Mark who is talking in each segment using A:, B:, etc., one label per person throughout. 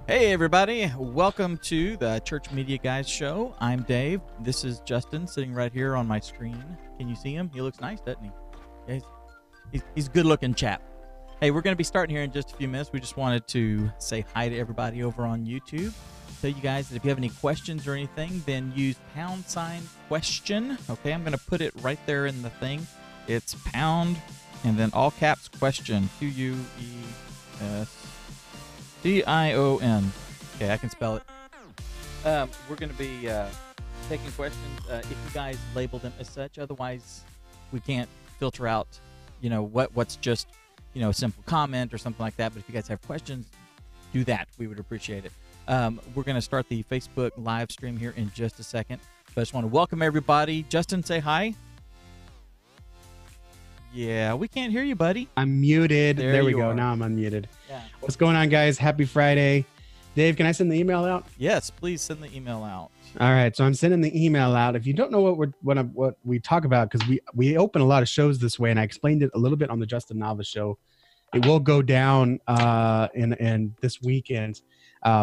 A: Hey everybody, welcome to the Church Media Guys show. I'm Dave. This is Justin sitting right here on my screen. Can you see him? He looks nice, doesn't he? Yeah, he's a good looking chap. Hey, we're going to be starting here in just a few minutes. We just wanted to say hi to everybody over on YouTube. Tell you guys that if you have any questions or anything, then use #question. Okay, I'm going to put it right there in the thing. It's pound and then all caps question. QUESTION. Okay, I can spell it. We're going to be taking questions if you guys label them as such. Otherwise, we can't filter out, what's just, a simple comment or something like that. But if you guys have questions, do that. We would appreciate it. We're going to start the Facebook live stream here in just a second. But I just want to welcome everybody. Justin, say hi. Yeah, we can't hear you, buddy.
B: I'm muted. There we go.
A: Are.
B: Now I'm unmuted.
A: Yeah.
B: What's going on, guys? Happy Friday. Dave, can I send the email out?
A: Yes, please send the email out.
B: All right, so I'm sending the email out. If you don't know what we talk about, because we open a lot of shows this way, and I explained it a little bit on the Justin Nava show. It will go down in this weekend.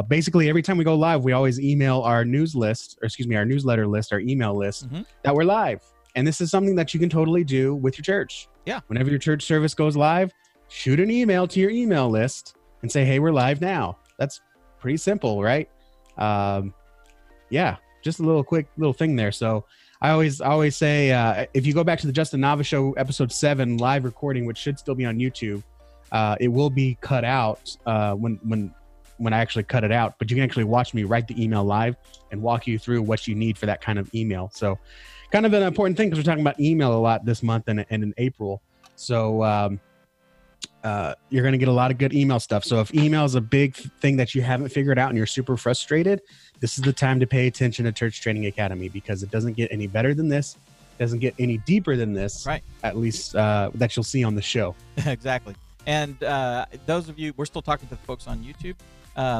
B: Basically, every time we go live, we always email our our newsletter list, our email list that we're live. And this is something that you can totally do with your church.
A: Yeah.
B: Whenever your church service goes live, shoot an email to your email list and say, hey, we're live now. That's pretty simple, right? Yeah, just a quick little thing there. So I always say, if you go back to the Justin Nava show, episode 7 live recording, which should still be on YouTube, it will be cut out when I actually cut it out, but you can actually watch me write the email live and walk you through what you need for that kind of email. So kind of an important thing because we're talking about email a lot this month and in April. So you're going to get a lot of good email stuff. So if email is a big thing that you haven't figured out and you're super frustrated, this is the time to pay attention to Church Training Academy, because it doesn't get any better than this. It doesn't get any deeper than this,
A: right? At
B: least that you'll see on the show.
A: Exactly. And those of you, we're still talking to the folks on YouTube.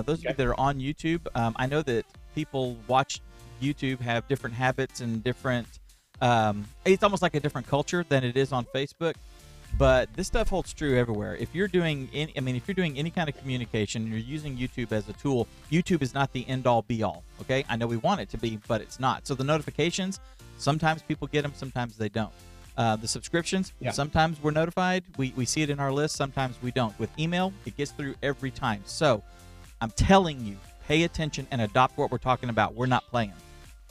A: Those of you that are on YouTube, I know that people watch YouTube have different habits and different, it's almost like a different culture than it is on Facebook. But this stuff holds true everywhere. If you're doing any kind of communication and you're using YouTube as a tool, YouTube is not the end all be all. Okay, I know we want it to be, but it's not. So the notifications, sometimes people get them, sometimes they don't. The subscriptions, sometimes we're notified. We see it in our list. Sometimes we don't. With email, it gets through every time. So I'm telling you, pay attention and adopt what we're talking about. We're not playing.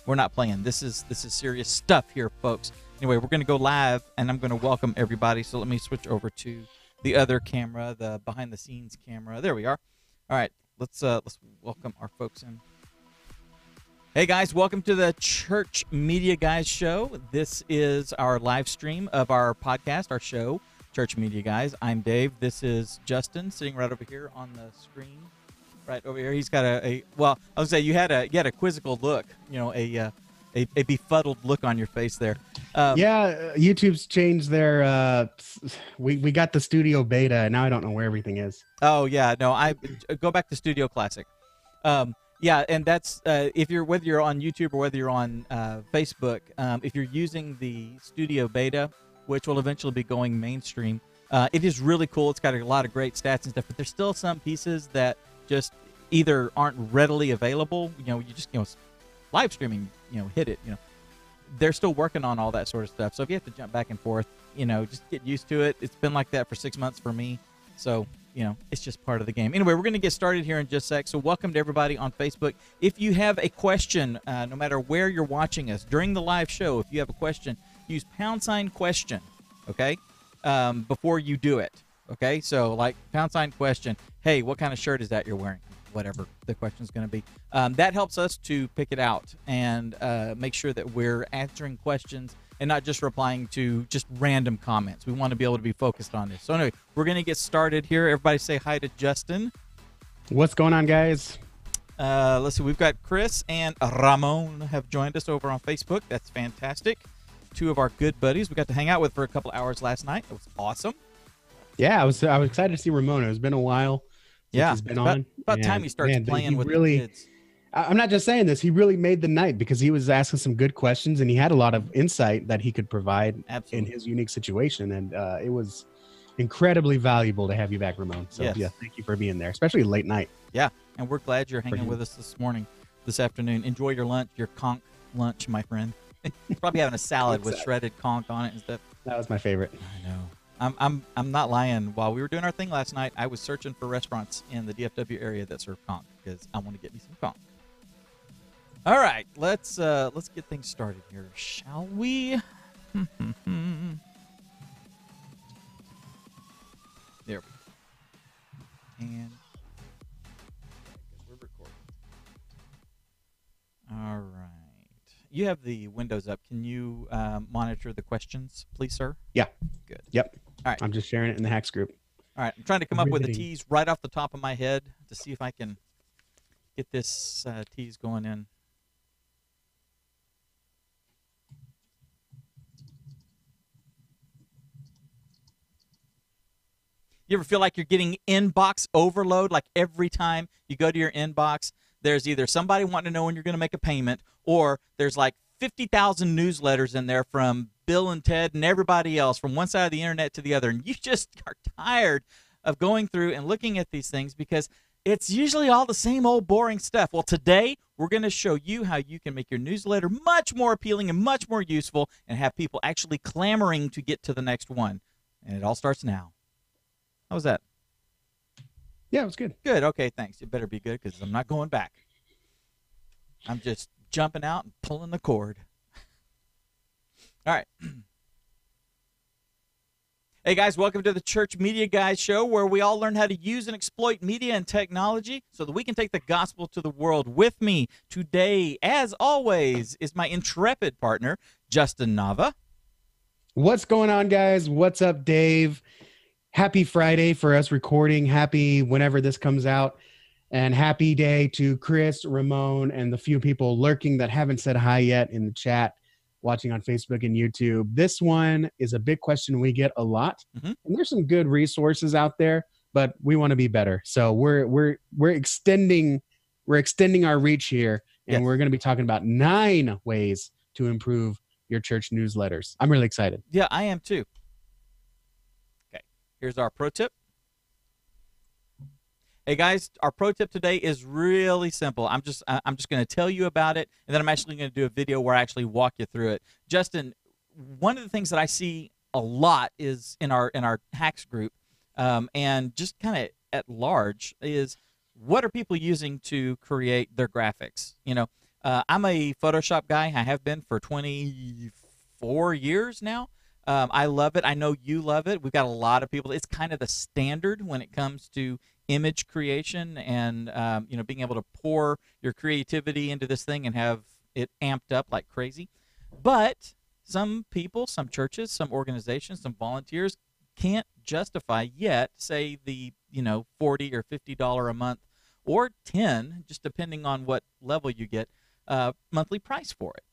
A: We're not playing. This is serious stuff here, folks. Anyway, we're going to go live, and I'm going to welcome everybody. So let me switch over to the other camera, the behind-the-scenes camera. There we are. All right, let's welcome our folks in. Hey guys, welcome to the Church Media Guys show. This is our live stream of our podcast, our show, Church Media Guys. I'm Dave. This is Justin sitting right over here on the screen. Right over here. He's got I was gonna say you had a quizzical look, a befuddled look on your face there.
B: YouTube's changed their we got the studio beta, and now I don't know where everything is.
A: Oh yeah, no, I go back to Studio Classic. Yeah, and that's whether you're on YouTube or whether you're on Facebook, if you're using the Studio Beta, which will eventually be going mainstream, it is really cool. It's got a lot of great stats and stuff, but there's still some pieces that just either aren't readily available. You just live streaming, hit it. They're still working on all that sort of stuff. So if you have to jump back and forth, just get used to it. It's been like that for 6 months for me. So it's just part of the game. Anyway, we're going to get started here in just a sec. So welcome to everybody on Facebook. If you have a question, no matter where you're watching us during the live show, if you have a question, use #question, okay, before you do it, okay? So like #question, hey, what kind of shirt is that you're wearing? Whatever the question is going to be. That helps us to pick it out and make sure that we're answering questions and not just replying to just random comments. We want to be able to be focused on this. So anyway, we're going to get started here. Everybody say hi to Justin.
B: What's going on, guys?
A: Let's see. We've got Chris and Ramon have joined us over on Facebook. That's fantastic. Two of our good buddies we got to hang out with for a couple hours last night. It was awesome.
B: Yeah, I was excited to see Ramon. It's been a while since he's been on.
A: About time he starts playing with the kids.
B: I'm not just saying this. He really made the night because he was asking some good questions and he had a lot of insight that he could provide in his unique situation. And it was incredibly valuable to have you back, Ramon. So yeah, thank you for being there, especially late night.
A: Yeah. And we're glad you're hanging with us this afternoon. Enjoy your lunch, your conch lunch, my friend. Probably having a salad with shredded conch on it and stuff.
B: That was my favorite.
A: I know. I'm not lying. While we were doing our thing last night, I was searching for restaurants in the DFW area that serve conch because I want to get me some conch. All right, let's get things started here, shall we? There we go. And we're recording. All right. You have the windows up. Can you monitor the questions, please, sir?
B: Yeah.
A: Good.
B: Yep.
A: All right.
B: I'm just sharing it in the Hacks group.
A: All right. I'm trying to come up with a tease right off the top of my head to see if I can get this tease going in. You ever feel like you're getting inbox overload? Like every time you go to your inbox, there's either somebody wanting to know when you're going to make a payment, or there's like 50,000 newsletters in there from Bill and Ted and everybody else from one side of the internet to the other. And you just are tired of going through and looking at these things because it's usually all the same old boring stuff. Well, today we're going to show you how you can make your newsletter much more appealing and much more useful and have people actually clamoring to get to the next one. And it all starts now. How was that?
B: Yeah, it was good.
A: Good. Okay, thanks. It better be good because I'm not going back. I'm just jumping out and pulling the cord. All right. Hey, guys, welcome to the Church Media Guys Show, where we all learn how to use and exploit media and technology so that we can take the gospel to the world. With me today, as always, is my intrepid partner, Justin Nava.
B: What's going on, guys? What's up, Dave? Happy Friday for us recording. Happy whenever this comes out. And happy day to Chris, Ramon, and the few people lurking that haven't said hi yet in the chat, watching on Facebook and YouTube. This one is a big question we get a lot. And there's some good resources out there, but we want to be better. So we're extending our reach here, and we're going to be talking about 9 ways to improve your church newsletters. I'm really excited.
A: Yeah, I am too. Here's our pro tip. Hey guys, our pro tip today is really simple. I'm just going to tell you about it, and then I'm actually going to do a video where I actually walk you through it. Justin, one of the things that I see a lot is in our hacks group, and just kind of at large, is what are people using to create their graphics? You know, I'm a Photoshop guy. I have been for 24 years now. I love it. I know you love it. We've got a lot of people. It's kind of the standard when it comes to image creation and being able to pour your creativity into this thing and have it amped up like crazy. But some people, some churches, some organizations, some volunteers can't justify yet, say the $40 or $50 a month or $10, just depending on what level you get, monthly price for it.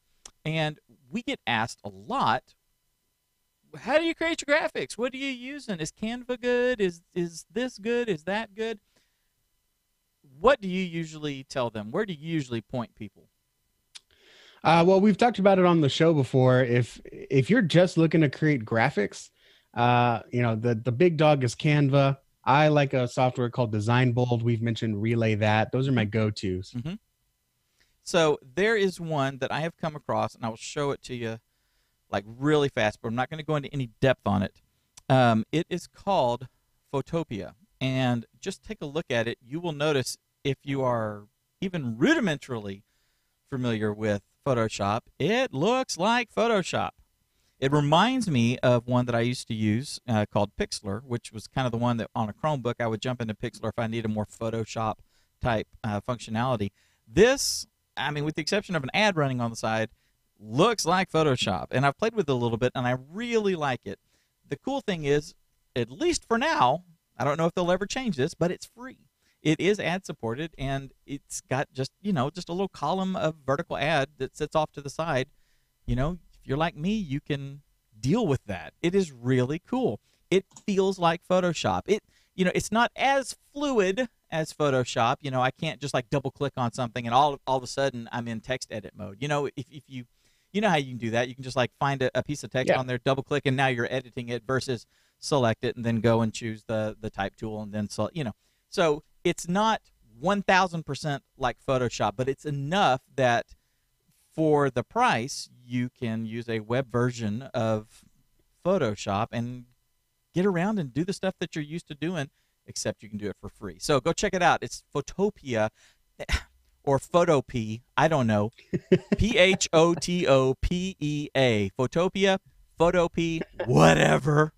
A: And we get asked a lot, how do you create your graphics? What are you using? Is Canva good? Is this good? Is that good? What do you usually tell them? Where do you usually point people?
B: Well, we've talked about it on the show before. If you're just looking to create graphics, the big dog is Canva. I like a software called Design Bold. We've mentioned Relay that. Those are my go-tos.
A: So there is one that I have come across, and I will show it to you like really fast, but I'm not going to go into any depth on it. It is called Photopia, and just take a look at it. You will notice, if you are even rudimentarily familiar with Photoshop, it looks like Photoshop. It reminds me of one that I used to use called Pixlr, which was kind of the one that on a Chromebook I would jump into Pixlr if I needed more Photoshop type functionality. This, I mean, with the exception of an ad running on the side, looks like Photoshop, and I've played with it a little bit, and I really like it. The cool thing is, at least for now, I don't know if they'll ever change this, but it's free. It is ad supported, and it's got just a little column of vertical ad that sits off to the side. If you're like me, you can deal with that. It is really cool. It feels like Photoshop. It's not as fluid as Photoshop. I can't just like double click on something and all of a sudden I'm in text edit mode. If you how you can do that. You can just like find a piece of text on there, double click, and now you're editing it versus select it and then go and choose the type tool and then so it's not 1000% like Photoshop, but it's enough that for the price, you can use a web version of Photoshop and get around and do the stuff that you're used to doing, except you can do it for free. So go check it out. It's Photopia or Photopea. I don't know. Photopea. Photopia, Photopea, whatever.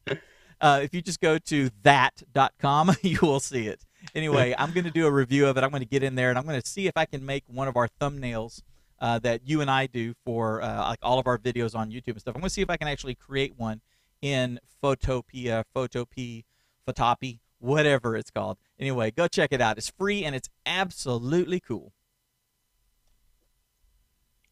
A: If you just go to that.com, you will see it. Anyway, I'm going to do a review of it. I'm going to get in there and I'm going to see if I can make one of our thumbnails that you and I do for like all of our videos on YouTube and stuff. I'm going to see if I can actually create one in Photopea, Photopea, whatever it's called. Anyway, go check it out. It's free and it's absolutely cool.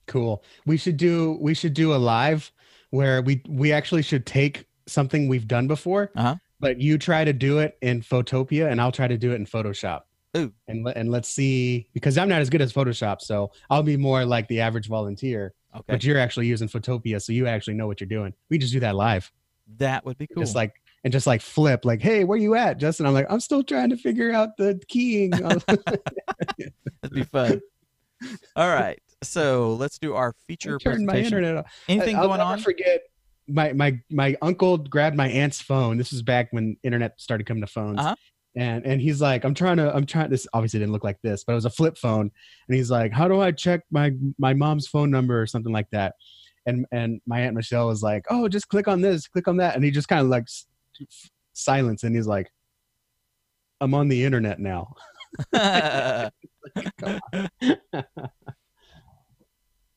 B: Cool. We should do a live where we actually should take something we've done before, but you try to do it in Photopea and I'll try to do it in Photoshop.
A: Ooh.
B: And let's see, because I'm not as good as Photoshop, so I'll be more like the average volunteer. Okay. But you're actually using Photopea, so you actually know what you're doing. We just do that live.
A: That would be cool.
B: Just like flip, like, hey, where you at, Justin? I'm like, I'm still trying to figure out the keying.
A: That'd be fun. All right, so let's do our feature presentation.
B: My internet off.
A: Anything
B: I'll
A: going
B: never
A: on?
B: Forget. My uncle grabbed my aunt's phone. This was back when internet started coming to phones. And he's like, I'm trying this obviously didn't look like this, but it was a flip phone. And he's like, how do I check my mom's phone number or something like that? And my Aunt Michelle was like, oh, just click on this, click on that. And he just kind of like silence. And he's like, I'm on the internet now.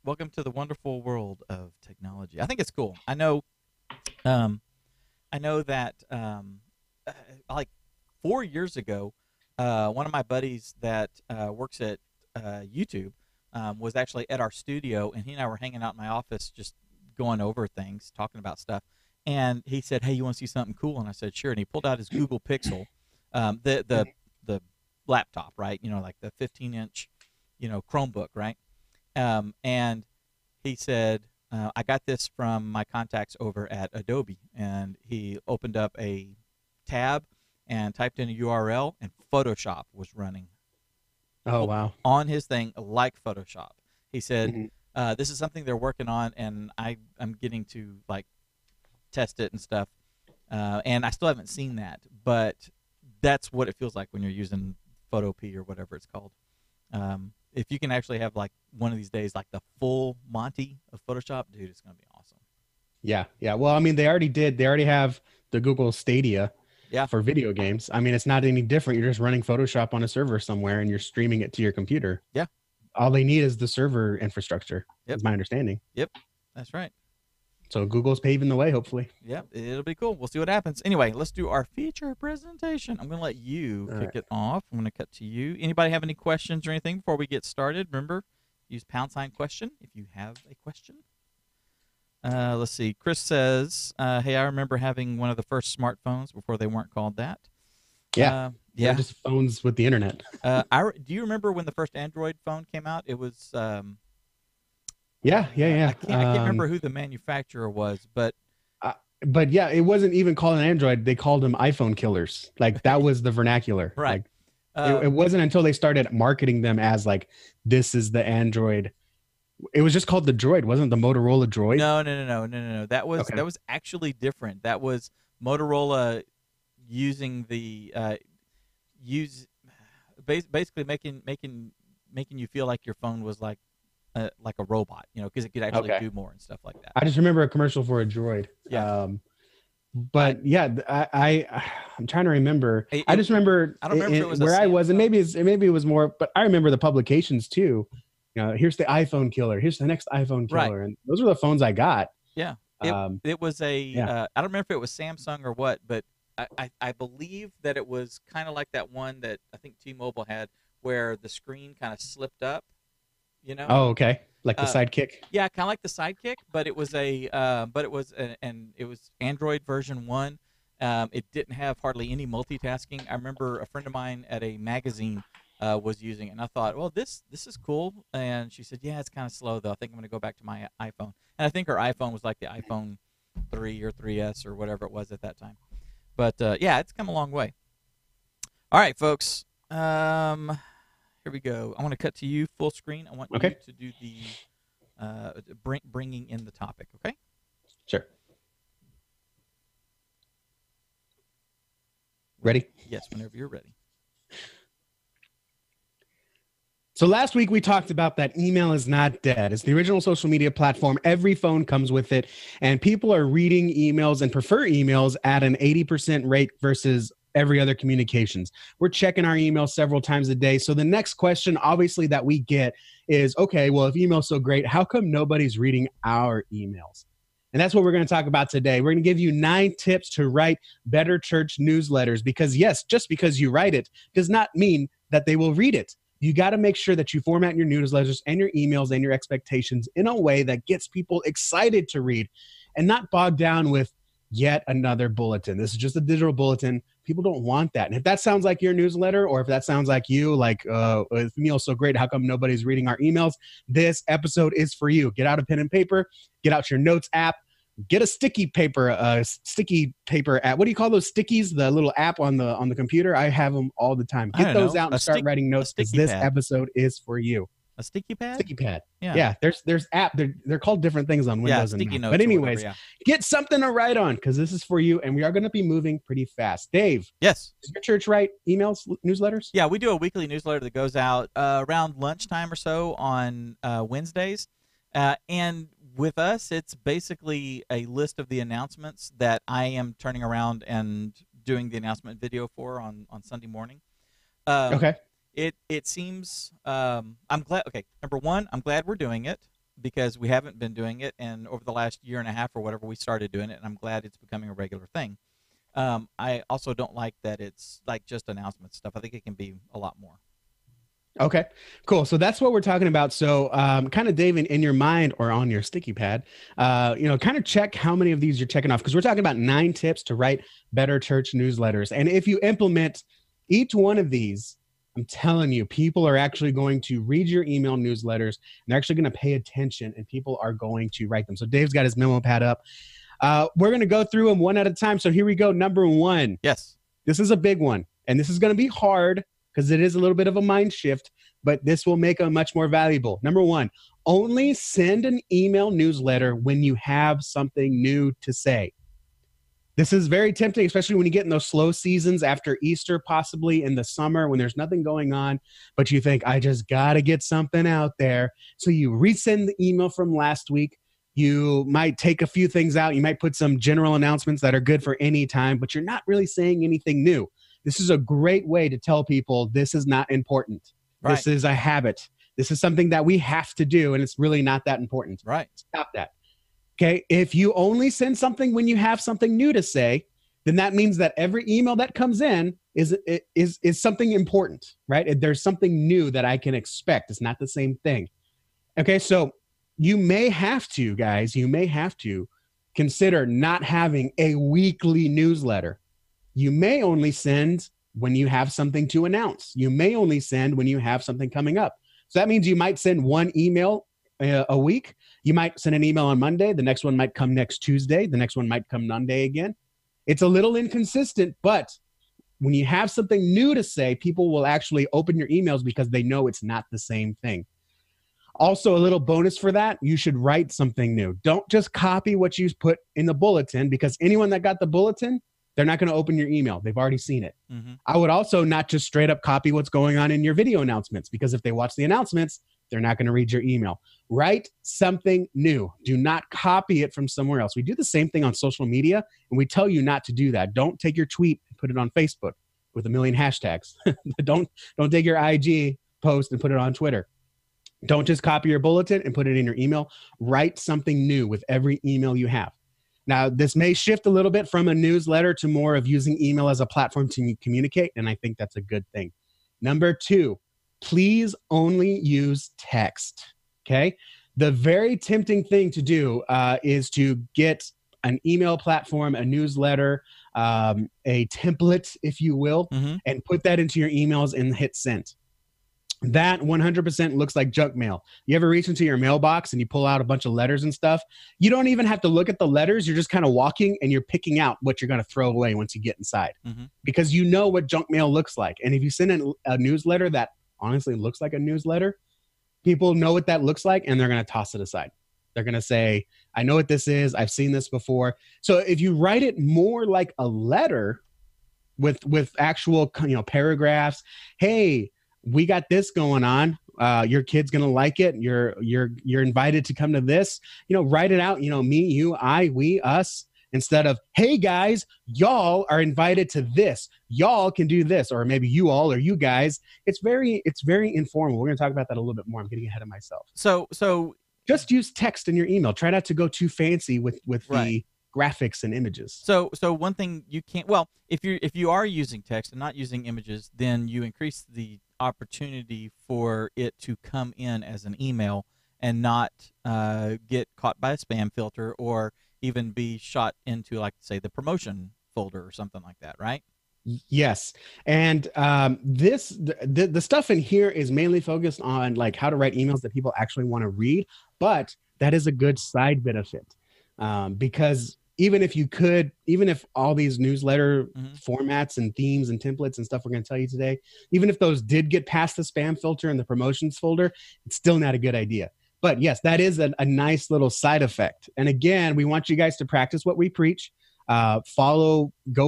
A: Welcome to the wonderful world of technology. I think it's cool. I know that like 4 years ago, one of my buddies that works at YouTube was actually at our studio, and he and I were hanging out in my office just going over things, talking about stuff. And he said, hey, you want to see something cool? And I said, sure. And he pulled out his Google Pixel, the laptop, right? You know, like the 15-inch, Chromebook, right? And he said, I got this from my contacts over at Adobe. And he opened up a tab and typed in a URL, and Photoshop was running.
B: Oh, wow.
A: On his thing, like Photoshop. He said, this is something they're working on, and I'm getting to, like, test it and stuff. And I still haven't seen that, but that's what it feels like when you're using Photopea or whatever it's called. If you can actually have, like, one of these days, like, the full Monty of Photoshop, dude, it's going to be awesome.
B: Yeah, yeah. Well, I mean, they already have the Google Stadia. Yeah. For video games. I mean, it's not any different. You're just running Photoshop on a server somewhere and you're streaming it to your computer.
A: Yeah.
B: All they need is the server infrastructure. Yep. Is my understanding.
A: Yep. That's right.
B: So Google's paving the way, hopefully.
A: Yep. It'll be cool. We'll see what happens. Anyway, let's do our feature presentation. I'm going to let you kick it off. I'm going to cut to you. Anybody have any questions or anything before we get started? Remember, use # question if you have a question. Let's see. Chris says, hey, I remember having one of the first smartphones before they weren't called that.
B: Yeah. Yeah. Just phones with the internet.
A: Do you remember when the first Android phone came out? It was.
B: Yeah.
A: I can't remember who the manufacturer was, but
B: yeah, it wasn't even called an Android. They called them iPhone killers. Like that was the vernacular.
A: Right.
B: Like, it wasn't until they started marketing them as like, this is the Android. It was just called the Droid, wasn't the Motorola Droid?
A: No. That was actually different. That was Motorola using the basically making you feel like your phone was like a robot, because it could actually do more and stuff like that.
B: I just remember a commercial for a Droid.
A: Yeah.
B: But I'm trying to remember. I just remember.
A: I don't remember if it was
B: where I was, and maybe it was more. But I remember the publications too. Here's the iPhone killer. Here's the next iPhone killer, right. And those were the phones I got.
A: Yeah, it was a. I don't remember if it was Samsung or what, but I believe that it was kind of like that one that I think T-Mobile had, where the screen kind of slipped up.
B: Oh, okay. Like the Sidekick.
A: Yeah, kind of like the Sidekick, but it was it was Android version 1. It didn't have hardly any multitasking. I remember a friend of mine at a magazine was using it, and I thought, well, this is cool. And she said, yeah, it's kind of slow though. I think I'm going to go back to my iPhone. And I think her iPhone was like the iPhone 3 or 3S or whatever it was at that time. But yeah, it's come a long way. All right, folks. Here we go. I want to cut to you full screen. I want you
B: Okay.
A: to do the bringing in the topic. Okay.
B: Sure. Ready?
A: Yes, whenever you're ready.
B: So last week we talked about that email is not dead. It's the original social media platform. Every phone comes with it, and people are reading emails and prefer emails at an 80% rate versus every other communications. We're checking our emails several times a day. So the next question, obviously, that we get is, okay, well, if email's so great, how come nobody's reading our emails? And that's what we're going to talk about today. We're going to give you 9 tips to write better church newsletters because, yes, just because you write it does not mean that they will read it. You got to make sure that you format your newsletters and your emails and your expectations in a way that gets people excited to read and not bogged down with yet another bulletin. This is just a digital bulletin. People don't want that. And if that sounds like your newsletter, or if that sounds like you, like, if email's so great, how come nobody's reading our emails? This episode is for you. Get out a pen and paper, get out your notes app, get a sticky paper app. What do you call those stickies? The little app on the computer. I have them all the time. Get those out and start writing notes because this episode is for you.
A: A sticky pad?
B: Sticky pad. Yeah. There's app. They're called different things on Windows.
A: Sticky notes.
B: But anyways, get something to write on because this is for you, and we are going to be moving pretty fast. Dave.
A: Yes.
B: Does your church write emails, newsletters?
A: Yeah, we do a weekly newsletter that goes out around lunchtime or so on Wednesdays, and with us, it's basically a list of the announcements that I am turning around and doing the announcement video for on Sunday morning.
B: Okay.
A: It seems I'm glad. Okay, number one, I'm glad we're doing it because we haven't been doing it, and over the last year and a half or whatever, we started doing it, and I'm glad it's becoming a regular thing. I also don't like that it's like just announcement stuff. I think it can be a lot more.
B: Okay, cool. So that's what we're talking about. So kind of, Dave, in your mind or on your sticky pad, kind of check how many of these you're checking off because we're talking about 9 tips to write better church newsletters. And if you implement each one of these, I'm telling you, people are actually going to read your email newsletters and they're actually going to pay attention and people are going to write them. So Dave's got his memo pad up. We're going to go through them one at a time. So here we go. Number 1.
A: Yes.
B: This is a big one. And this is going to be hard because it is a little bit of a mind shift, but this will make them much more valuable. Number 1, only send an email newsletter when you have something new to say. This is very tempting, especially when you get in those slow seasons after Easter, possibly in the summer when there's nothing going on, but you think, I just got to get something out there. So you resend the email from last week. You might take a few things out. You might put some general announcements that are good for any time, but you're not really saying anything new. This is a great way to tell people this is not important. Right. This is a habit. This is something that we have to do, and it's really not that important.
A: Right.
B: Stop that. Okay, if you only send something when you have something new to say, then that means that every email that comes in is something important, right? There's something new that I can expect. It's not the same thing. Okay, so you may have to, guys, consider not having a weekly newsletter. You may only send when you have something to announce. You may only send when you have something coming up. So that means you might send one email a week. You might send an email on Monday. The next one might come next Tuesday. The next one might come Monday again. It's a little inconsistent, but when you have something new to say, people will actually open your emails because they know it's not the same thing. Also, a little bonus for that, you should write something new. Don't just copy what you put in the bulletin because anyone that got the bulletin, they're not going to open your email. They've already seen it. Mm-hmm. I would also not just straight up copy what's going on in your video announcements because if they watch the announcements, they're not going to read your email. Write something new. Do not copy it from somewhere else. We do the same thing on social media, and we tell you not to do that. Don't take your tweet and put it on Facebook with 1 million hashtags. Don't take your IG post and put it on Twitter. Don't just copy your bulletin and put it in your email. Write something new with every email you have. Now, this may shift a little bit from a newsletter to more of using email as a platform to communicate, and I think that's a good thing. Number 2, please only use text, okay? The very tempting thing to do is to get an email platform, a newsletter, a template, if you will, and put that into your emails and hit send. That 100% looks like junk mail. You ever reach into your mailbox and you pull out a bunch of letters and stuff? You don't even have to look at the letters. You're just kind of walking and you're picking out what you're going to throw away once you get inside because you know what junk mail looks like. And if you send a newsletter that honestly looks like a newsletter, people know what that looks like and they're going to toss it aside. They're going to say, I know what this is. I've seen this before. So if you write it more like a letter with actual, paragraphs, hey, we got this going on. Your kid's going to like it. You're invited to come to this, write it out, me, you, I, we, us, instead of, hey guys, y'all are invited to this. Y'all can do this, or maybe you all or you guys. It's very informal. We're going to talk about that a little bit more. I'm getting ahead of myself.
A: So
B: just use text in your email. Try not to go too fancy with the graphics and images.
A: So one thing you can't, well, if you are using text and not using images, then you increase the opportunity for it to come in as an email and not get caught by a spam filter or even be shot into, like, say, the promotion folder or something like that, right?
B: Yes. And the stuff in here is mainly focused on like how to write emails that people actually want to read, but that is a good side benefit, because even if all these newsletter formats and themes and templates and stuff we're going to tell you today, even if those did get past the spam filter and the promotions folder, it's still not a good idea. But yes, that is a nice little side effect. And again, we want you guys to practice what we preach. Go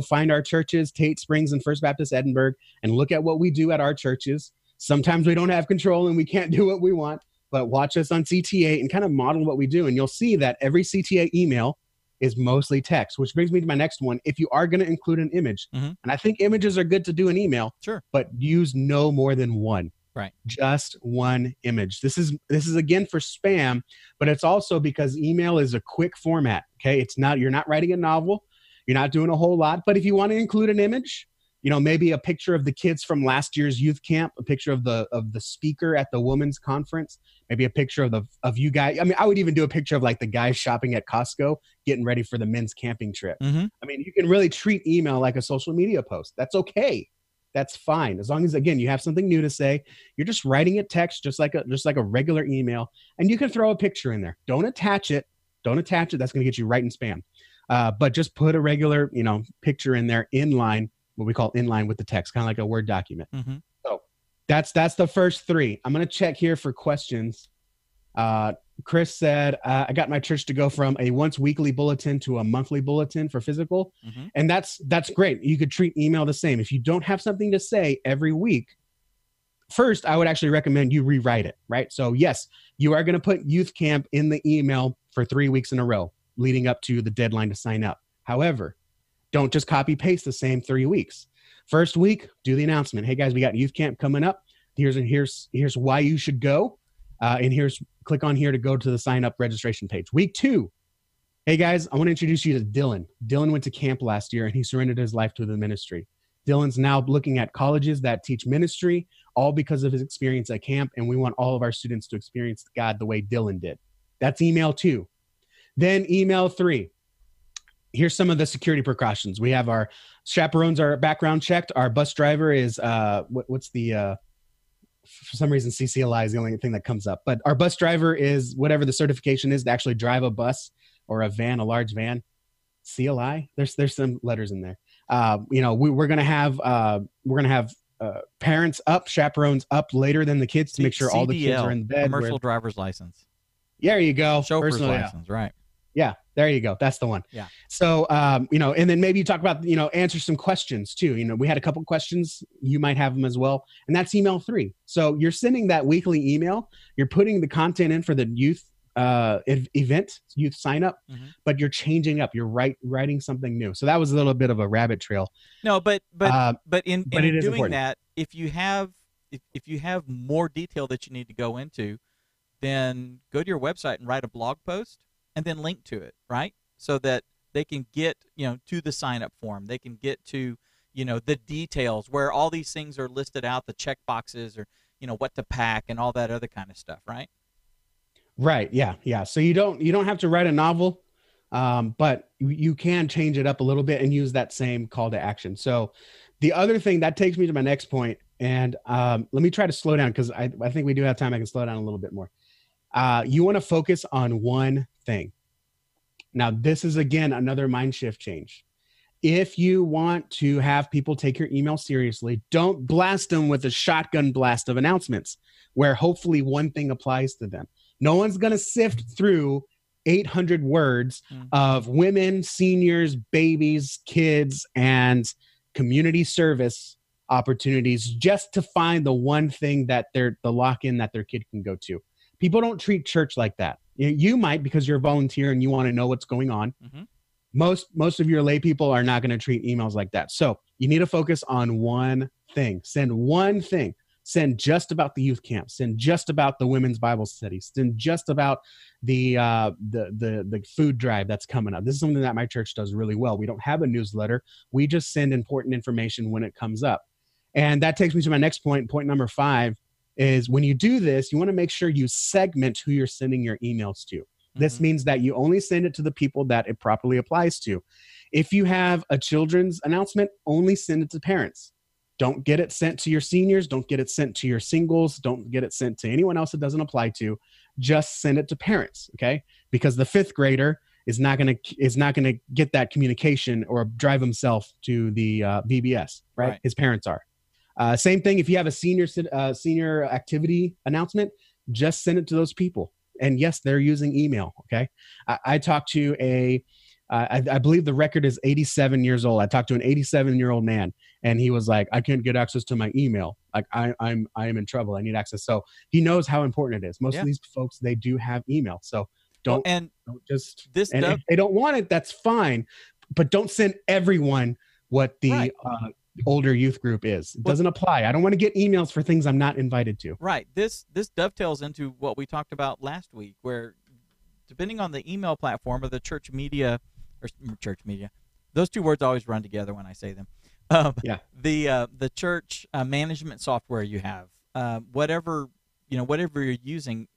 B: find our churches, Tate Springs and First Baptist Edinburgh, and look at what we do at our churches. Sometimes we don't have control and we can't do what we want, but watch us on CTA and kind of model what we do. And you'll see that every CTA email is mostly text, which brings me to my next one. If you are going to include an image, and I think images are good to do an email,
A: sure,
B: but use no more than one.
A: Right.
B: Just one image. This is again for spam, but it's also because email is a quick format. Okay. You're not writing a novel. You're not doing a whole lot, but if you want to include an image, maybe a picture of the kids from last year's youth camp, a picture of the speaker at the women's conference, maybe a picture of you guys. I mean, I would even do a picture of like the guys shopping at Costco, getting ready for the men's camping trip. I mean, you can really treat email like a social media post. That's okay. That's fine. As long as, again, you have something new to say, you're just writing it text, just like a regular email, and you can throw a picture in there. Don't attach it. That's going to get you right in spam. But just put a regular, picture in there in line, what we call in line with the text, kind of like a Word document. So that's the first three. I'm going to check here for questions. Chris said, I got my church to go from a once weekly bulletin to a monthly bulletin for physical. And that's great. You could treat email the same. If you don't have something to say every week, first, I would actually recommend you rewrite it, right? So yes, you are going to put youth camp in the email for 3 weeks in a row, leading up to the deadline to sign up. However, don't just copy paste the same 3 weeks. First week, do the announcement. Hey guys, we got youth camp coming up. Here's why you should go. And click on here to go to the sign up registration page. Week 2. Hey guys, I want to introduce you to Dylan. Dylan went to camp last year and he surrendered his life to the ministry. Dylan's now looking at colleges that teach ministry, all because of his experience at camp. And we want all of our students to experience God the way Dylan did. That's email 2. Then email 3. Here's some of the security precautions. We have our chaperones are background checked. Our bus driver is, what's the, for some reason, CCLI is the only thing that comes up. But our bus driver is whatever the certification is to actually drive a bus or a van, a large van. CLI. There's some letters in there. We're gonna have parents up, chaperones up later than the kids to make sure all the kids are in bed.
A: Commercial driver's license.
B: There you go.
A: Chauffeur's license, right?
B: Yeah, there you go. That's the one.
A: Yeah.
B: So, and then maybe you talk about, answer some questions too. We had a couple questions. You might have them as well. And that's email 3. So you're sending that weekly email. You're putting the content in for the youth event, youth sign up, but you're changing up. You're writing something new. So that was a little bit of a rabbit trail.
A: No, but in doing
B: important.
A: that, if you have more detail that you need to go into, then go to your website and write a blog post and then link to it, right? So that they can get, to the sign-up form. They can get to, the details where all these things are listed out, the check boxes or, what to pack and all that other kind of stuff, right?
B: Right. Yeah. Yeah. So you don't have to write a novel, but you can change it up a little bit and use that same call to action. So the other thing that takes me to my next point, and let me try to slow down because I think we do have time. I can slow down a little bit more. You want to focus on one thing. Now, this is, again, another mind shift change. if you want to have people take your email seriously, don't blast them with a shotgun blast of announcements where hopefully one thing applies to them. No one's going to sift through 800 words of women, seniors, babies, kids, and community service opportunities just to find the one thing that the lock-in that their kid can go to. People don't treat church like that. You might, because you're a volunteer and you want to know what's going on. Most of your lay people are not going to treat emails like that. So you need to focus on one thing. Send one thing. Send just about the youth camp. Send just about the women's Bible study. Send just about the food drive that's coming up. This is something that my church does really well. We don't have a newsletter. We just send important information when it comes up. And that takes me to my next point. Point number 5 is when you do this, you want to make sure you segment who you're sending your emails to. This means that you only send it to the people that it properly applies to. If you have a children's announcement, only send it to parents. Don't get it sent to your seniors. Don't get it sent to your singles. Don't get it sent to anyone else it doesn't apply to. Just send it to parents, okay? Because the 5th grader is not going to get that communication or drive himself to the VBS, right? His parents are. Same thing if you have a senior activity announcement, just send it to those people. And yes, they're using email, okay? I talked to I believe the record is 87 years old. I talked to an 87-year-old man, and he was like, I can't get access to my email. Like I am in trouble. I need access. So he knows how important it is. Most of these folks, they do have email. So don't just this. And if they don't want it, that's fine. But don't send everyone what the older youth group is. It doesn't apply. I don't want to get emails for things I'm not invited to.
A: Right. This dovetails into what we talked about last week, where depending on the email platform or the church media, those two words always run together when I say them. The church management software you have, whatever you're using,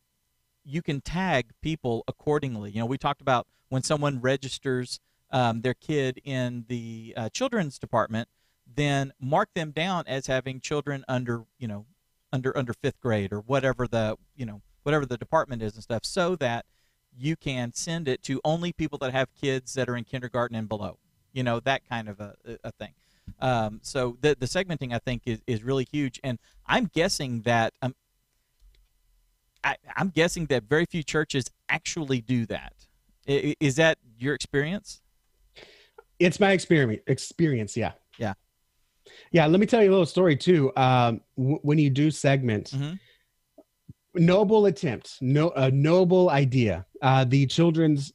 A: you can tag people accordingly. We talked about when someone registers their kid in the children's department, then mark them down as having children under 5th grade or whatever the department is and stuff, so that you can send it to only people that have kids that are in kindergarten and below, that kind of a thing. So the segmenting, I think, is really huge. And I'm guessing that I'm guessing that very few churches actually do that. Is that your experience?
B: It's my experience. Yeah.
A: Yeah.
B: Yeah. Let me tell you a little story too. When you do segment, noble attempt, a noble idea. The children's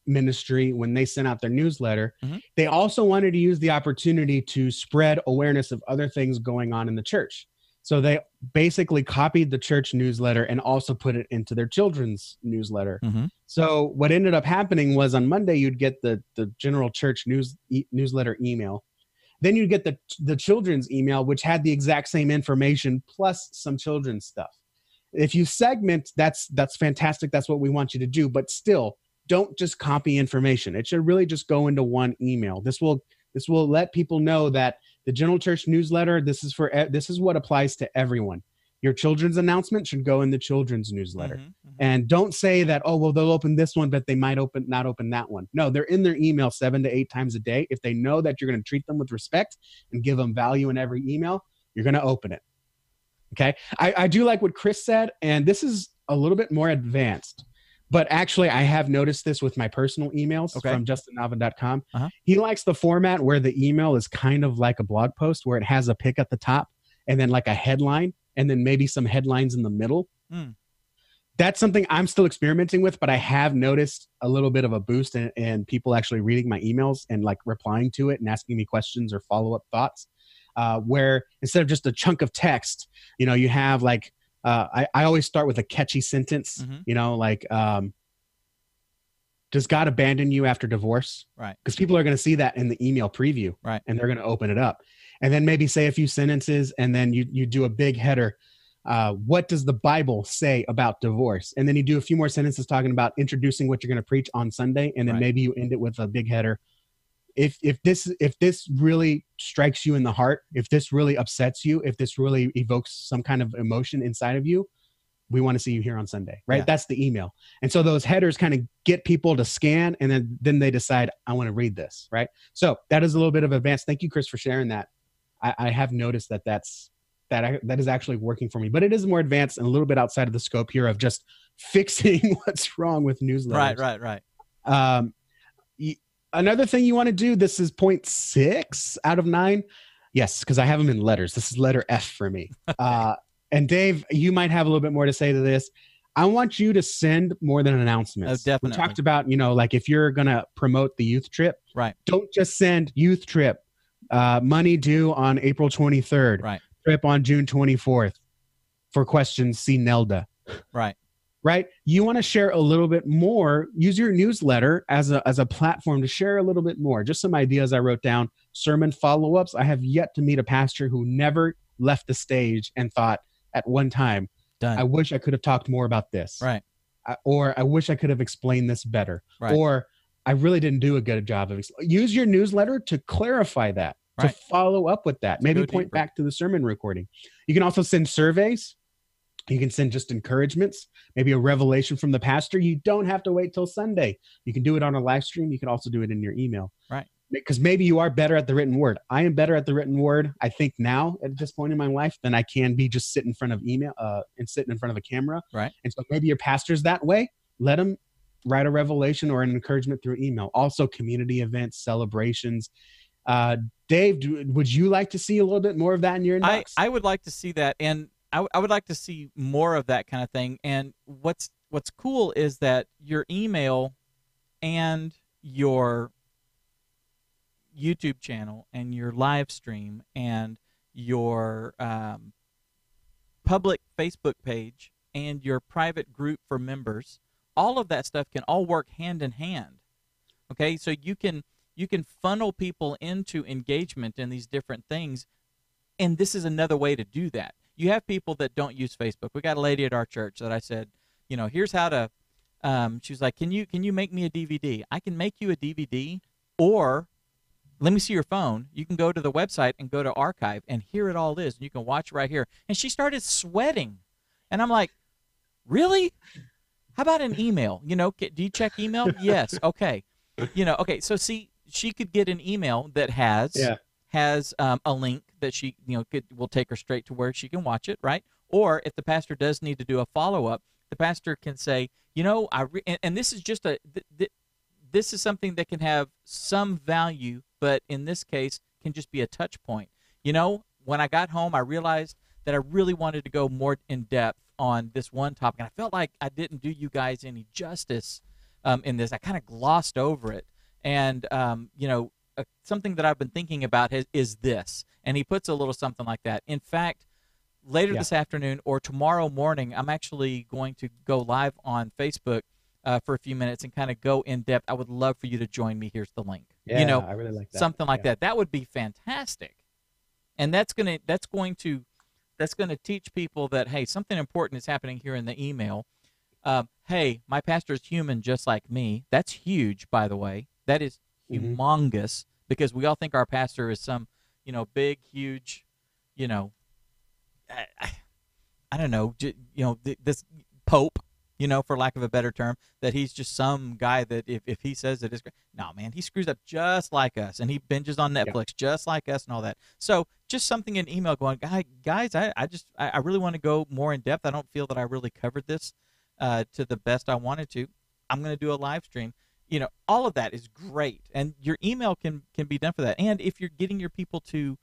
B: ministry, when they sent out their newsletter, they also wanted to use the opportunity to spread awareness of other things going on in the church. So they basically copied the church newsletter and also put it into their children's newsletter. So what ended up happening was on Monday, you'd get the general church newsletter email. Then you'd get the children's email, which had the exact same information plus some children's stuff. If you segment, that's fantastic. That's what we want you to do. But still, don't just copy information. It should really just go into one email. This will let people know that the general church newsletter, this is what applies to everyone. Your children's announcement should go in the children's newsletter. And don't say that, oh, well, they'll open this one, but they might not open that one. No, they're in their email 7 to 8 times a day. If they know that you're going to treat them with respect and give them value in every email, you're going to open it. Okay. I do like what Chris said, and this is a little bit more advanced, but actually I have noticed this with my personal emails from justannava.com. He likes the format where the email is kind of like a blog post where it has a pic at the top and then like a headline and then maybe some headlines in the middle. That's something I'm still experimenting with, but I have noticed a little bit of a boost in people actually reading my emails and like replying to it and asking me questions or follow-up thoughts. Where instead of just a chunk of text, you have like, I always start with a catchy sentence, like, does God abandon you after divorce?
A: Right.
B: Because people are going to see that in the email preview,
A: right?
B: And they're going to open it up. And then maybe say a few sentences and then you do a big header. What does the Bible say about divorce? And then you do a few more sentences talking about introducing what you're going to preach on Sunday. And then maybe you end it with a big header. If this really strikes you in the heart, if this really upsets you, if this really evokes some kind of emotion inside of you, we want to see you here on Sunday, right?
A: Yeah.
B: That's the email. And so those headers kind of get people to scan, and then they decide, I want to read this, right? So that is a little bit of advanced. Thank you, Chris, for sharing that. I have noticed that is actually working for me, but it is more advanced and a little bit outside of the scope here of just fixing what's wrong with newsletters.
A: Right.
B: Another thing you want to do, this is 0.6 out of 9. Yes, because I have them in letters. This is letter F for me. And Dave, you might have a little bit more to say to this. I want you to send more than announcements.
A: Oh, definitely.
B: We talked about, like if you're going to promote the youth trip,
A: right?
B: Don't just send youth trip, money due on April 23rd,
A: right?
B: Trip on June 24th. For questions, see Nelda. Right. You want to share a little bit more. Use your newsletter as a platform to share a little bit more. Just some ideas I wrote down. Sermon follow-ups. I have yet to meet a pastor who never left the stage and thought at one time,
A: done.
B: I wish I could have talked more about this.
A: Right.
B: Or I wish I could have explained this better.
A: Right.
B: Or I really didn't do a good job of use your newsletter to clarify that, to follow up with that. Maybe point back to the sermon recording. You can also send surveys. You can send just encouragements, maybe a revelation from the pastor. You don't have to wait till Sunday. You can do it on a live stream. You can also do it in your email.
A: Right.
B: Because maybe you are better at the written word. I am better at the written word, I think, now at this point in my life than I can be just sitting in front of email and sitting in front of a camera.
A: Right.
B: And so maybe your pastor's that way. Let them write a revelation or an encouragement through email. Also, community events, celebrations. Dave, would you like to see a little bit more of that in your inbox?
A: I would like to see that, and I would like to see more of that kind of thing. And what's cool is that your email and your YouTube channel and your live stream and your public Facebook page and your private group for members, all of that stuff can all work hand in hand. Okay, so you can funnel people into engagement in these different things, and this is another way to do that. You have people that don't use Facebook. We got a lady at our church that I said, here's how to. She was like, can you make me a DVD? I can make you a DVD, or let me see your phone. You can go to the website and go to archive, and here it all is, and you can watch right here. And she started sweating, and I'm like, really? How about an email? Do you check email? Yes. Okay. Okay. So see, she could get an email that has a link that she will take her straight to where she can watch it, right? Or if the pastor does need to do a follow-up, the pastor can say, and this is just this is something that can have some value, but in this case can just be a touch point. When I got home, I realized that I really wanted to go more in depth on this one topic, and I felt like I didn't do you guys any justice in this. I kind of glossed over it, and something that I've been thinking about is this, and he puts a little something like that. In fact, later this afternoon or tomorrow morning, I'm actually going to go live on Facebook for a few minutes and kind of go in depth. I would love for you to join me. Here's the link.
B: Yeah, I really like that.
A: Something like that. That would be fantastic, and that's going to teach people that, hey, something important is happening here in the email. Hey, my pastor is human just like me. That's huge, by the way. That is humongous, because we all think our pastor is some, big, huge, I don't know, this pope, for lack of a better term, that he's just some guy that if he says it is great. No, man, he screws up just like us, and he binges on Netflix just like us and all that. So just something in email going, guys, I really want to go more in depth. I don't feel that I really covered this to the best I wanted to. I'm going to do a live stream. All of that is great, and your email can be done for that. And if you're getting your people to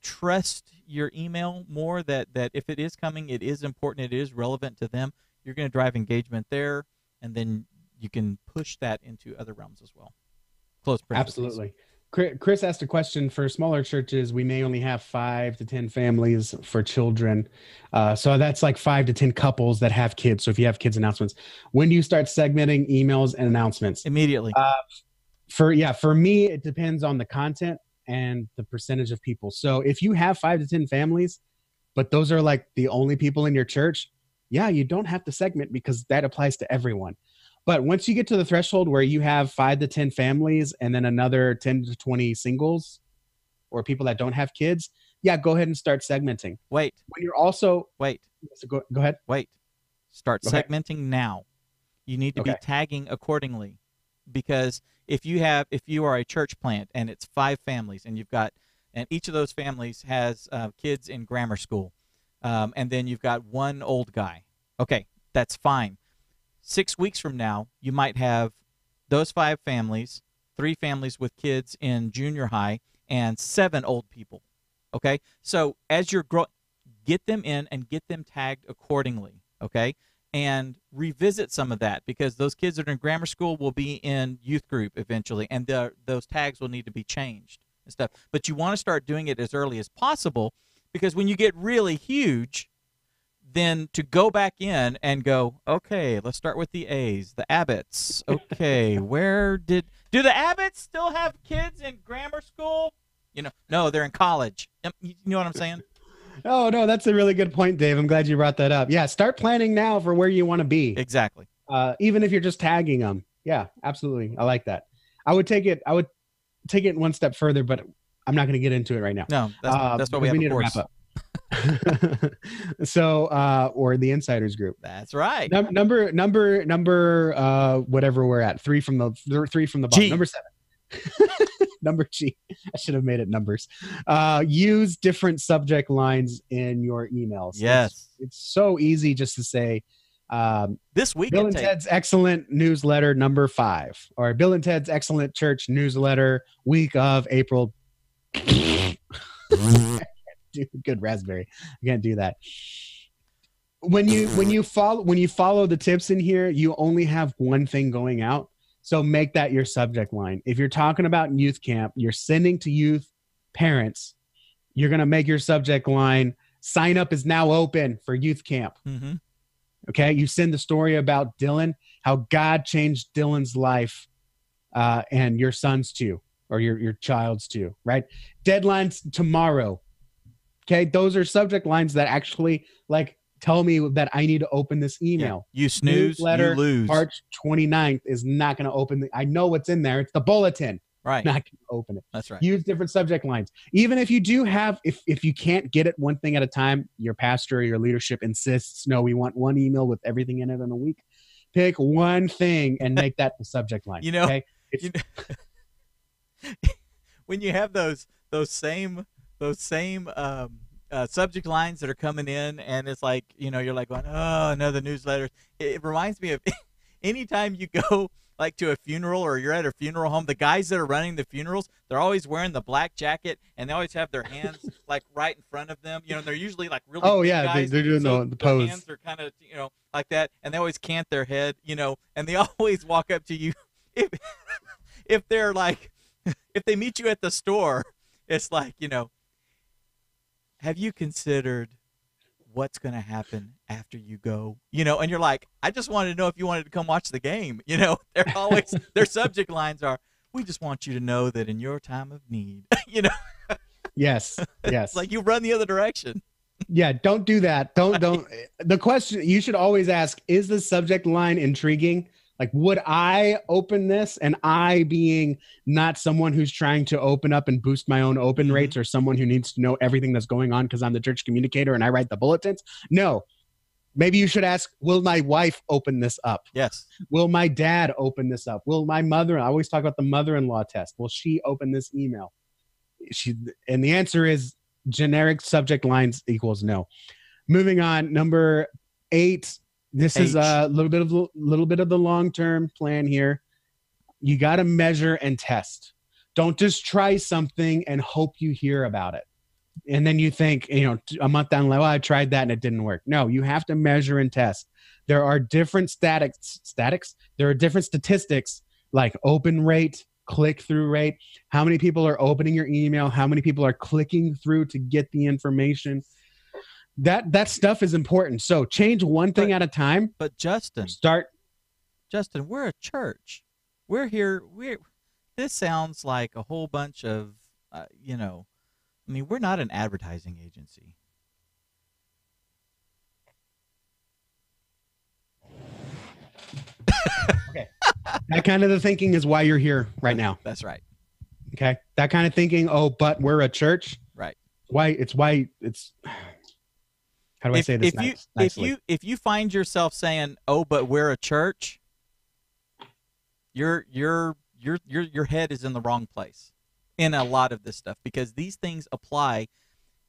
A: trust your email more, that if it is coming, it is important, it is relevant to them, you're going to drive engagement there, and then you can push that into other realms as well. Close parentheses.
B: Absolutely. Chris asked a question. For smaller churches, we may only have 5 to 10 families for children. So that's like 5 to 10 couples that have kids. So if you have kids announcements, when do you start segmenting emails and announcements?
A: Immediately.
B: For me, it depends on the content and the percentage of people. So if you have 5 to 10 families, but those are like the only people in your church, you don't have to segment, because that applies to everyone. But once you get to the threshold where you have 5 to 10 families and then another 10 to 20 singles or people that don't have kids, go ahead and start segmenting.
A: Wait.
B: When you're also
A: wait.
B: So go ahead.
A: Wait. Start
B: Okay.
A: segmenting now. You need to be
B: Okay.
A: tagging accordingly, because if you are a church plant and it's 5 families, and each of those families has kids in grammar school, and then you've got one old guy. Okay, that's fine. 6 weeks from now, you might have those 5 families, 3 families with kids in junior high, and 7 old people. Okay, so as you're growing, get them in and get them tagged accordingly. Okay, and revisit some of that, because those kids that are in grammar school will be in youth group eventually, and those tags will need to be changed and stuff. But you want to start doing it as early as possible, because when you get really huge, then to go back in and go, okay, let's start with the A's, the Abbotts. Okay, do the Abbotts still have kids in grammar school? No, they're in college. You know what I'm saying?
B: Oh, no, that's a really good point, Dave. I'm glad you brought that up. Yeah, start planning now for where you want to be.
A: Exactly.
B: Even if you're just tagging them. Yeah, absolutely. I like that. I would take it one step further, but I'm not going to get into it right now.
A: No, that's why we have
B: need
A: a course.
B: to wrap up. So, or the insiders group.
A: That's right.
B: Number, whatever we're at, 3 from the bottom.
A: G.
B: Number 7. Number G. I should have made it numbers. Use different subject lines in your emails.
A: Yes.
B: It's so easy just to say,
A: this week,
B: Bill and Ted's Excellent Newsletter number 5, or Bill and Ted's Excellent Church Newsletter week of April. Good raspberry. I can't do that. When you follow the tips in here, you only have one thing going out. So make that your subject line. If you're talking about youth camp, you're sending to youth parents, you're going to make your subject line, sign up is now open for youth camp.
A: Mm-hmm.
B: Okay. You send the story about Dylan, how God changed Dylan's life, and your son's too, or your child's too, right? Deadlines tomorrow. Okay. Those are subject lines that actually tell me that I need to open this email.
A: Yeah. You snooze,
B: Newsletter,
A: you lose.
B: March 29th is not going to open. I know what's in there. It's the bulletin.
A: Right.
B: Not going to open it.
A: That's right.
B: Use different subject lines. Even if you do have, if you can't get it one thing at a time, your pastor or your leadership insists, no, we want one email with everything in it in a week. Pick one thing and make that the subject line. Okay?
A: When you have those same subject lines that are coming in, and it's like, you're like going, oh, another newsletter. It reminds me of anytime you go to a funeral, or you're at a funeral home, the guys that are running the funerals, they're always wearing the black jacket, and they always have their hands right in front of them. They're usually really big guys.
B: They're doing the pose.
A: Their hands are kind of like that, and they always cant their head, and they always walk up to you if they're if they meet you at the store, it's have you considered what's going to happen after you go? And you're like, I just wanted to know if you wanted to come watch the game. They're always, their subject lines are, we just want you to know that in your time of need,
B: Yes. Yes.
A: It's you run the other direction.
B: Yeah. Don't do that. Don't. The question you should always ask, is the subject line intriguing? Would I open this? And I being not someone who's trying to open up and boost my own open rates, or someone who needs to know everything that's going on because I'm the church communicator and I write the bulletins. No. Maybe you should ask, will my wife open this up?
A: Yes.
B: Will my dad open this up? Will my mother, I always talk about the mother-in-law test. Will she open this email? And the answer is generic subject lines equals no. Moving on. Number 8. This is a little bit of the long-term plan here. You got to measure and test. Don't just try something and hope you hear about it. And then you think, a month down the line, well, I tried that and it didn't work. No, you have to measure and test. There are different statistics. There are different statistics like open rate, click-through rate. How many people are opening your email? How many people are clicking through to get the information? That stuff is important. So change one thing at a time.
A: But Justin, we're a church. We're here. This sounds like a whole bunch of, we're not an advertising agency.
B: Okay. That kind of the thinking is why you're here right now.
A: That's right.
B: Okay. That kind of thinking. Oh, but we're a church.
A: Right.
B: Why it's How do I say this nicely?
A: If you find yourself saying, "Oh, but we're a church," your head is in the wrong place in a lot of this stuff, because these things apply.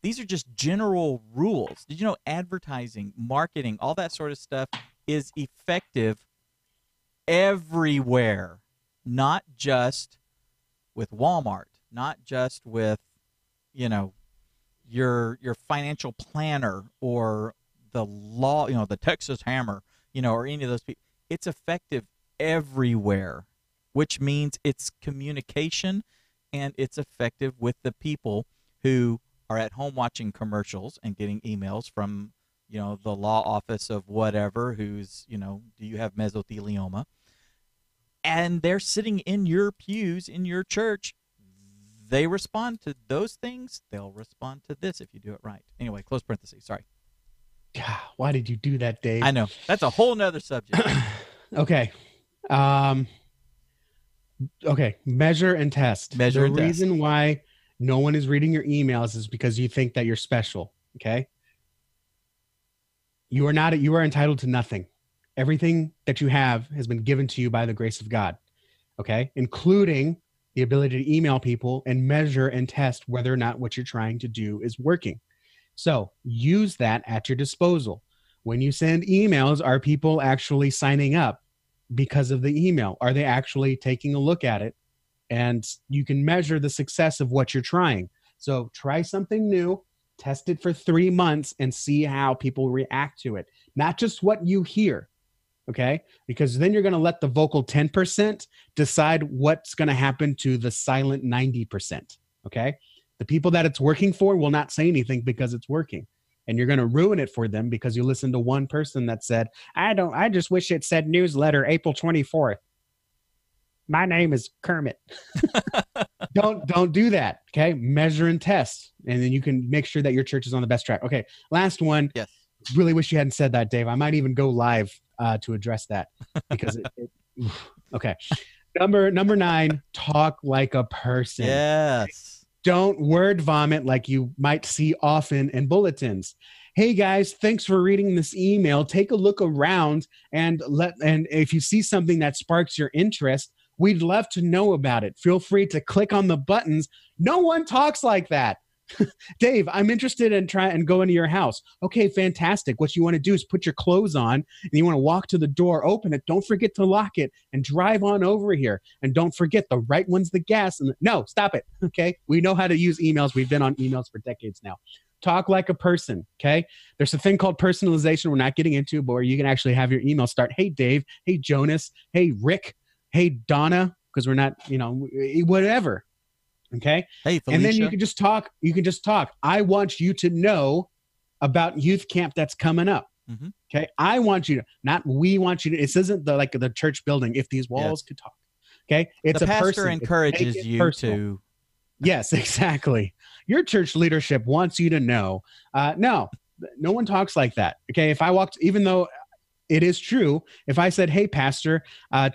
A: These are just general rules. Did you know advertising, marketing, all that sort of stuff is effective everywhere, not just with Walmart, not just with, you know, your financial planner or the law, you know, the Texas Hammer, you know, or any of those people. It's effective everywhere, which means it's communication, and it's effective with the people who are at home watching commercials and getting emails from, you know, the law office of whatever, who's, you know, do you have mesothelioma? And they're sitting in your pews in your church. They respond to those things. They'll respond to this if you do it right. Anyway, close parentheses. Sorry.
B: Why did you do that, Dave?
A: I know. That's a whole nother subject.
B: Okay. Okay. Measure and test.
A: Measure and
B: test. The
A: test.
B: reason why no one is reading your emails is because you think that you're special. Okay. You are not. You are entitled to nothing. Everything that you have has been given to you by the grace of God. Okay. Including the ability to email people and measure and test whether or not what you're trying to do is working. So use that at your disposal. When you send emails, are people actually signing up because of the email? Are they actually taking a look at it? And you can measure the success of what you're trying. So try something new, test it for 3 months, and see how people react to it. Not just what you hear. Okay, because then you're going to let the vocal 10% decide what's going to happen to the silent 90%. Okay, the people that it's working for will not say anything because it's working, and you're going to ruin it for them because you listened to one person that said, I just wish it said newsletter April 24th. My name is Kermit. Don't do that. Okay, measure and test, and then you can make sure that your church is on the best track. Okay, last one.
A: Yes.
B: Really wish you hadn't said that, Dave. I might even go live to address that because okay. Number 9, talk like a person.
A: Yes.
B: Don't word vomit like you might see often in bulletins. Hey guys, thanks for reading this email. Take a look around and if you see something that sparks your interest, we'd love to know about it. Feel free to click on the buttons. No one talks like that. Dave, I'm interested in trying and go into your house. Okay, fantastic. What you want to do is put your clothes on and you want to walk to the door, open it. Don't forget to lock it and drive on over here. And don't forget the right one's the gas. No, stop it. Okay. We know how to use emails. We've been on emails for decades now. Talk like a person. Okay. There's a thing called personalization we're not getting into, but where you can actually have your email start. Hey, Dave. Hey, Jonas. Hey, Rick. Hey, Donna. Because we're not, whatever. Okay.
A: Hey, Felicia.
B: And then you can just talk. I want you to know about youth camp that's coming up. Mm-hmm. Okay. I want you to, not we want you to. This isn't like the church building. If these walls could talk. Okay. It's
A: the
B: a
A: pastor
B: person.
A: encourages you personal. To.
B: Yes, exactly. Your church leadership wants you to know. No one talks like that. Okay. If I walked, even though it is true, if I said, hey, pastor,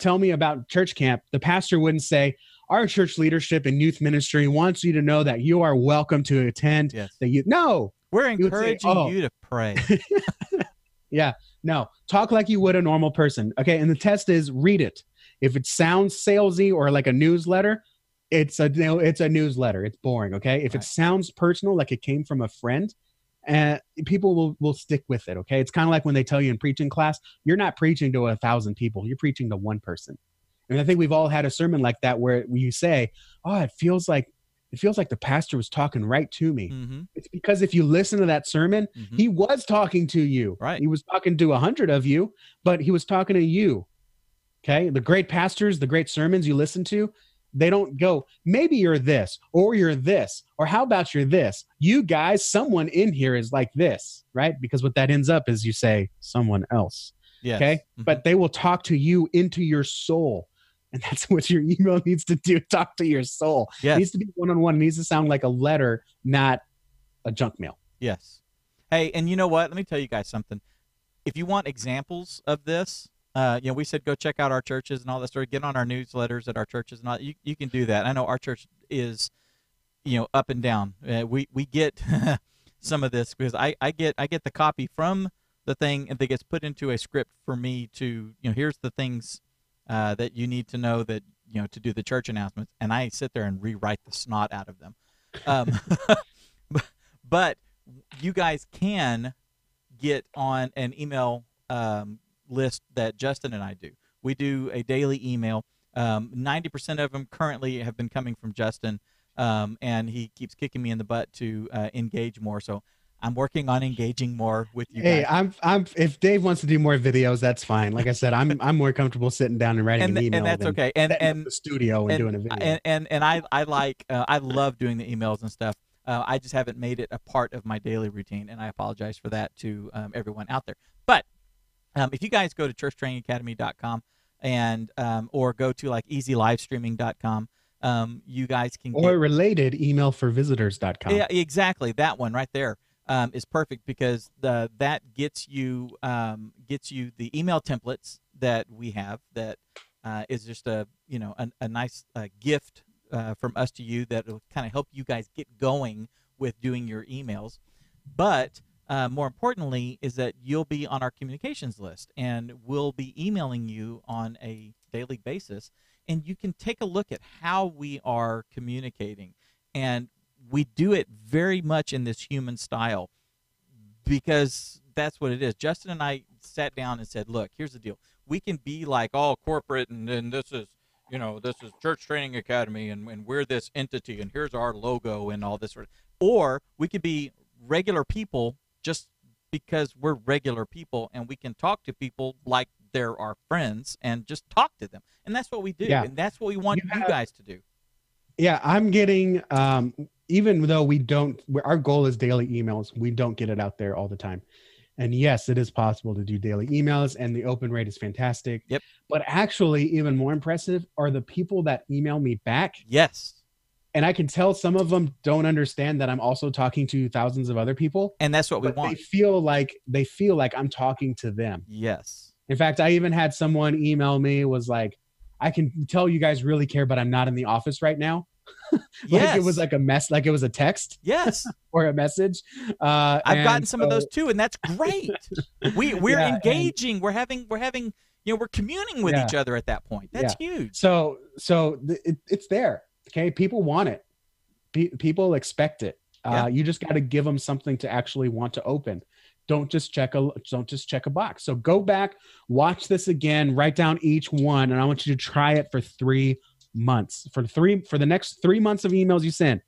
B: tell me about church camp, the pastor wouldn't say, our church leadership and youth ministry wants you to know that you are welcome to attend.
A: Yes.
B: No,
A: we're encouraging you to pray.
B: Yeah, no, talk like you would a normal person. Okay. And the test is read it. If it sounds salesy or like a newsletter, it's a newsletter. It's boring. Okay. If it sounds personal, like it came from a friend, people will stick with it. Okay. It's kind of like when they tell you in preaching class, you're not preaching to 1,000 people. You're preaching to one person. And I think we've all had a sermon like that where you say, oh, it feels like the pastor was talking right to me. Mm-hmm. It's because if you listen to that sermon, mm-hmm. he was talking to you.
A: Right.
B: He was talking to 100 of you, but he was talking to you. Okay. The great pastors, the great sermons you listen to, they don't go, maybe you're this, or how about you're this? You guys, someone in here is like this, right? Because what that ends up is you say someone else.
A: Yes.
B: Okay. Mm-hmm. But they will talk to you into your soul. And that's what your email needs to do. Talk to your soul.
A: Yes.
B: It needs to be one-on-one. It needs to sound like a letter, not a junk mail.
A: Yes. Hey, and you know what? Let me tell you guys something. If you want examples of this, we said go check out our churches and all that stuff. Get on our newsletters at our churches and all. You can do that. I know our church is, up and down. We get some of this because I get the copy from the thing and that gets put into a script for me to, here's the things that you need to know that, to do the church announcements, and I sit there and rewrite the snot out of them. Um, but you guys can get on an email list that Justin and I do. We do a daily email. 90% of them currently have been coming from Justin, and he keeps kicking me in the butt to engage more. So I'm working on engaging more with you guys.
B: Hey, I'm. If Dave wants to do more videos, that's fine. Like I said, I'm more comfortable sitting down and writing an email,
A: and that's
B: than
A: okay.
B: setting up the studio and doing a video.
A: And I love doing the emails and stuff. I just haven't made it a part of my daily routine, and I apologize for that to everyone out there. But if you guys go to churchtrainingacademy.com and or go to like easylivestreaming.com, you guys can
B: or related emailforvisitors.com.
A: Yeah, exactly, that one right there is perfect because that gets you the email templates that we have that is just a nice gift from us to you that will kind of help you guys get going with doing your emails. But more importantly is that you'll be on our communications list, and we'll be emailing you on a daily basis, and you can take a look at how we are communicating. And we do it very much in this human style because that's what it is. Justin and I sat down and said, look, here's the deal. We can be like all corporate and this is Church Training Academy and we're this entity and here's our logo and all this sort of, or we could be regular people just because we're regular people and we can talk to people like they're our friends and just talk to them. And that's what we do. Yeah. And that's what we want you guys to do.
B: Yeah, I'm getting, even though our goal is daily emails, we don't get it out there all the time. And yes, it is possible to do daily emails, and the open rate is fantastic.
A: Yep.
B: But actually, even more impressive are the people that email me back.
A: Yes.
B: And I can tell some of them don't understand that I'm also talking to thousands of other people.
A: And that's what we want.
B: They feel like I'm talking to them.
A: Yes.
B: In fact, I even had someone email me, was like, I can tell you guys really care, but I'm not in the office right now. Like it was like a mess, like it was a text.
A: Yes.
B: Or a message.
A: I've gotten some of those too, and that's great. We're engaging. We're having we're communing with each other at that point. That's huge.
B: So it's there. Okay, people want it. People expect it. You just got to give them something to actually want to open. Don't just check a box. So go back, watch this again, write down each one, and I want you to try it for 3 months. For the next 3 months of emails you send,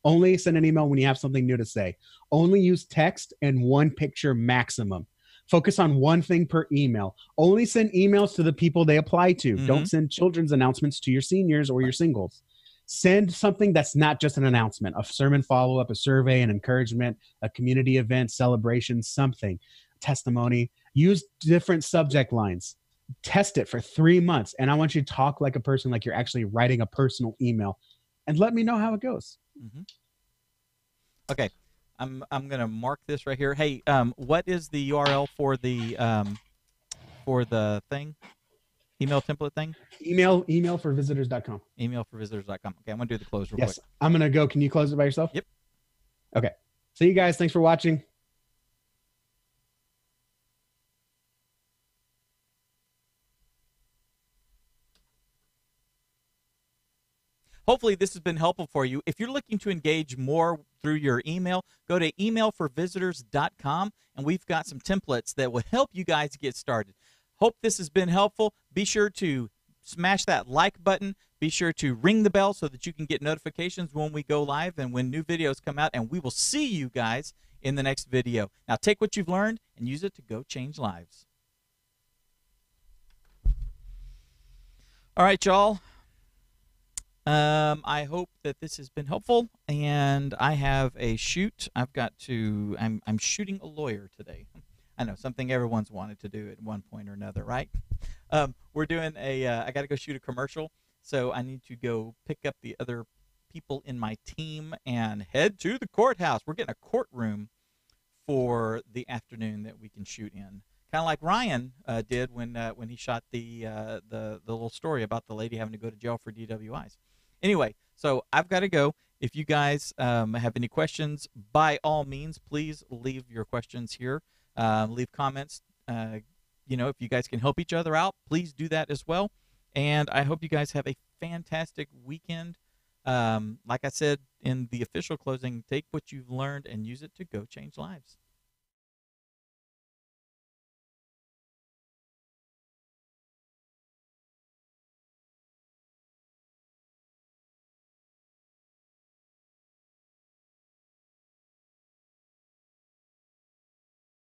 B: only send an email when you have something new to say. Only use text and one picture maximum. Focus on one thing per email. Only send emails to the people they apply to. Mm-hmm. Don't send children's announcements to your seniors or your singles. Send something that's not just an announcement, a sermon follow-up, a survey, an encouragement, a community event, celebration, something, testimony. Use different subject lines. Test it for 3 months. And I want you to talk like a person, like you're actually writing a personal email, and let me know how it goes.
A: Mm-hmm. Okay. I'm going to mark this right here. Hey, what is the URL for the thing? Email template thing?
B: Emailforvisitors.com.
A: Emailforvisitors.com. Okay, I'm going to do the close real quick.
B: I'm going to go. Can you close it by yourself?
A: Yep.
B: Okay. See you guys. Thanks for watching.
A: Hopefully this has been helpful for you. If you're looking to engage more through your email, go to emailforvisitors.com, and we've got some templates that will help you guys get started. Hope this has been helpful. Be sure to smash that like button. Be sure to ring the bell so that you can get notifications when we go live and when new videos come out, and we will see you guys in the next video. Now take what you've learned and use it to go change lives. All right, y'all. I hope that this has been helpful, and I have a shoot. I'm shooting a lawyer today. I know, something everyone's wanted to do at one point or another, right? We're doing I got to go shoot a commercial, so I need to go pick up the other people in my team and head to the courthouse. We're getting a courtroom for the afternoon that we can shoot in. Kind of like Ryan did when he shot the little story about the lady having to go to jail for DWIs. Anyway, so I've got to go, If you guys have any questions, by all means, please leave your questions here. Leave comments. If you guys can help each other out, please do that as well. And I hope you guys have a fantastic weekend. Like I said in the official closing, take what you've learned and use it to go change lives.